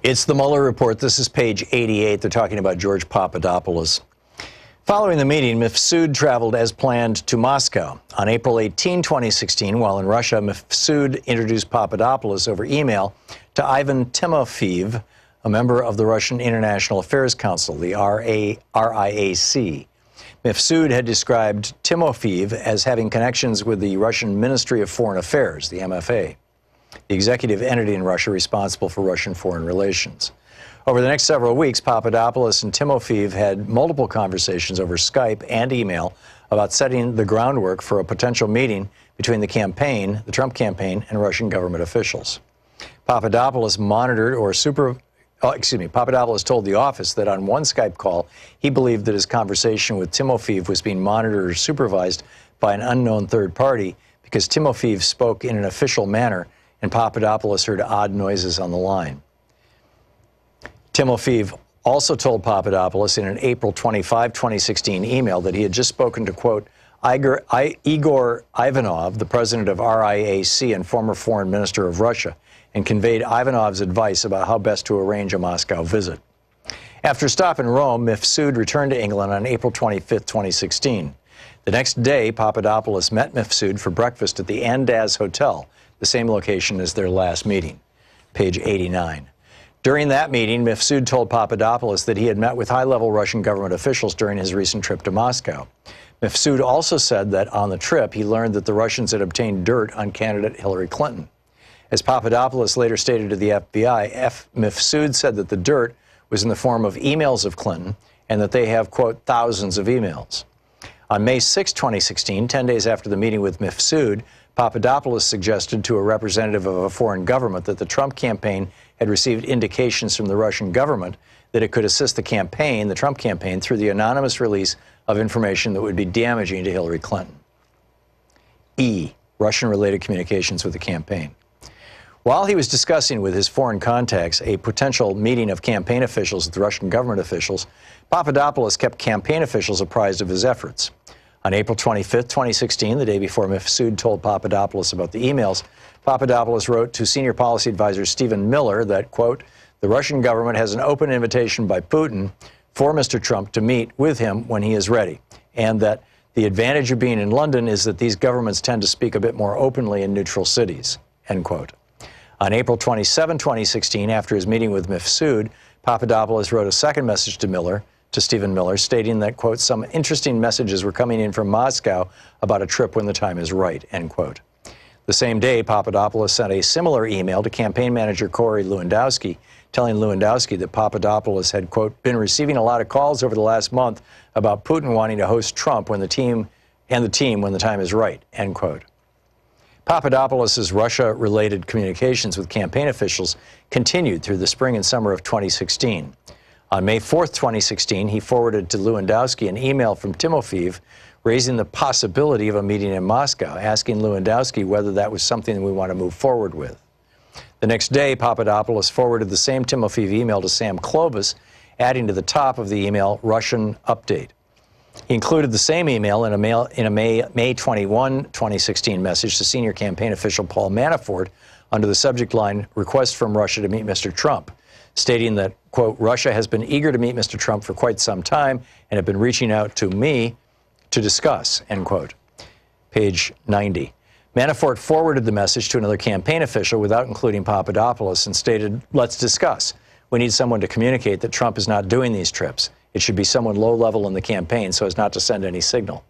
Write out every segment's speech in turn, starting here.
It's the Mueller Report. This is page 88. They're talking about George Papadopoulos. Following the meeting, Mifsud traveled as planned to Moscow. On April 18, 2016, while in Russia, Mifsud introduced Papadopoulos over email to Ivan Timofeyev, a member of the Russian International Affairs Council, the RIAC. Mifsud had described Timofeyev as having connections with the Russian Ministry of Foreign Affairs, the MFA, the executive entity in Russia responsible for Russian foreign relations. Over the next several weeks, Papadopoulos and Timofeyev had multiple conversations over Skype and email about setting the groundwork for a potential meeting between the campaign, the Trump campaign, and Russian government officials. Papadopoulos Papadopoulos told the office that on one Skype call, he believed that his conversation with Timofeyev was being monitored or supervised by an unknown third party because Timofeyev spoke in an official manner and Papadopoulos heard odd noises on the line. Timofeyev also told Papadopoulos in an April 25, 2016 email that he had just spoken to, quote, Igor Ivanov, the president of RIAC and former foreign minister of Russia, and conveyed Ivanov's advice about how best to arrange a Moscow visit. After a stop in Rome, Mifsud returned to England on April 25, 2016. The next day, Papadopoulos met Mifsud for breakfast at the Andaz Hotel, the same location as their last meeting. Page 89. During that meeting, Mifsud told Papadopoulos that he had met with high-level Russian government officials during his recent trip to Moscow. Mifsud also said that on the trip, he learned that the Russians had obtained dirt on candidate Hillary Clinton. As Papadopoulos later stated to the FBI, Mifsud said that the dirt was in the form of emails of Clinton and that they have, quote, thousands of emails. On May 6, 2016, 10 days after the meeting with Mifsud, Papadopoulos suggested to a representative of a foreign government that the Trump campaign had received indications from the Russian government that it could assist the campaign, the Trump campaign, through the anonymous release of information that would be damaging to Hillary Clinton. E. Russian-related communications with the campaign. While he was discussing with his foreign contacts a potential meeting of campaign officials with Russian government officials, Papadopoulos kept campaign officials apprised of his efforts. On April 25, 2016, the day before Mifsud told Papadopoulos about the emails, Papadopoulos wrote to senior policy advisor Stephen Miller that, quote, the Russian government has an open invitation by Putin for Mr. Trump to meet with him when he is ready, and that the advantage of being in London is that these governments tend to speak a bit more openly in neutral cities, end quote. On April 27, 2016, after his meeting with Mifsud, Papadopoulos wrote a second message to Stephen Miller, stating that, quote, some interesting messages were coming in from Moscow about a trip when the time is right, end quote. The same day, Papadopoulos sent a similar email to campaign manager Corey Lewandowski, telling Lewandowski that Papadopoulos had, quote, been receiving a lot of calls over the last month about Putin wanting to host Trump when the team when the time is right, end quote. Papadopoulos' Russia-related communications with campaign officials continued through the spring and summer of 2016. On May 4, 2016, he forwarded to Lewandowski an email from Timofeyev raising the possibility of a meeting in Moscow, asking Lewandowski whether that was something that we want to move forward with. The next day, Papadopoulos forwarded the same Timofeyev email to Sam Clovis, adding to the top of the email, Russian update. He included the same email in a May 21, 2016 message to senior campaign official Paul Manafort under the subject line, request from Russia to meet Mr. Trump, stating that, quote, Russia has been eager to meet Mr. Trump for quite some time and have been reaching out to me to discuss, end quote. Page 90. Manafort forwarded the message to another campaign official without including Papadopoulos and stated, let's discuss. We need someone to communicate that Trump is not doing these trips. It should be someone low-level in the campaign so as not to send any signal.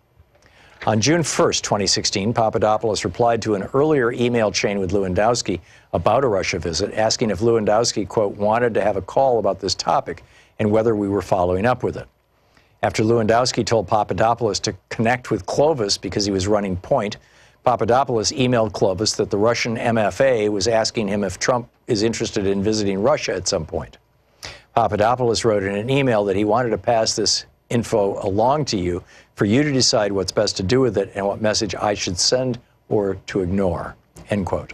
On June 1, 2016, Papadopoulos replied to an earlier email chain with Lewandowski about a Russia visit, asking if Lewandowski, quote, wanted to have a call about this topic and whether we were following up with it. After Lewandowski told Papadopoulos to connect with Clovis because he was running point, Papadopoulos emailed Clovis that the Russian MFA was asking him if Trump is interested in visiting Russia at some point. Papadopoulos wrote in an email that he wanted to pass this info along to you for you to decide what's best to do with it and what message I should send or to ignore, end quote.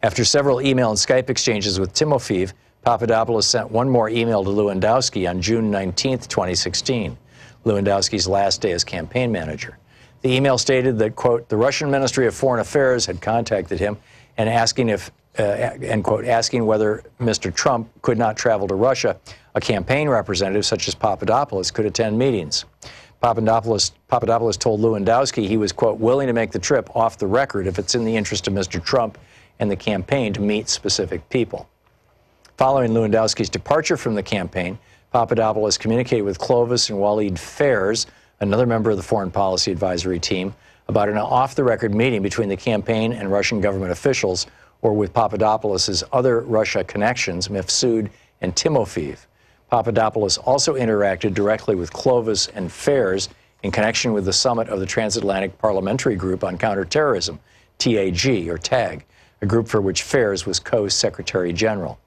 After several email and Skype exchanges with Timofeyev, Papadopoulos sent one more email to Lewandowski on June 19, 2016, Lewandowski's last day as campaign manager. The email stated that, quote, the Russian Ministry of Foreign Affairs had contacted him and asking if end quote, asking whether Mr. Trump could not travel to Russia. A campaign representative such as Papadopoulos could attend meetings. Papadopoulos told Lewandowski he was, quote, willing to make the trip off the record if it's in the interest of Mr. Trump and the campaign to meet specific people. Following Lewandowski's departure from the campaign, Papadopoulos communicated with Clovis and Walid Fairs, another member of the Foreign Policy Advisory Team, about an off-the-record meeting between the campaign and Russian government officials, or with Papadopoulos' other Russia connections, Mifsud and Timofeev. Papadopoulos also interacted directly with Clovis and Fairs in connection with the summit of the Transatlantic Parliamentary Group on Counterterrorism, TAG, or TAG, a group for which Fairs was co-secretary general.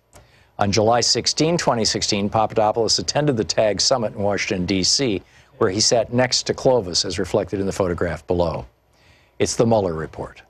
On July 16, 2016, Papadopoulos attended the TAG summit in Washington, D.C., where he sat next to Clovis, as reflected in the photograph below. It's the Mueller Report.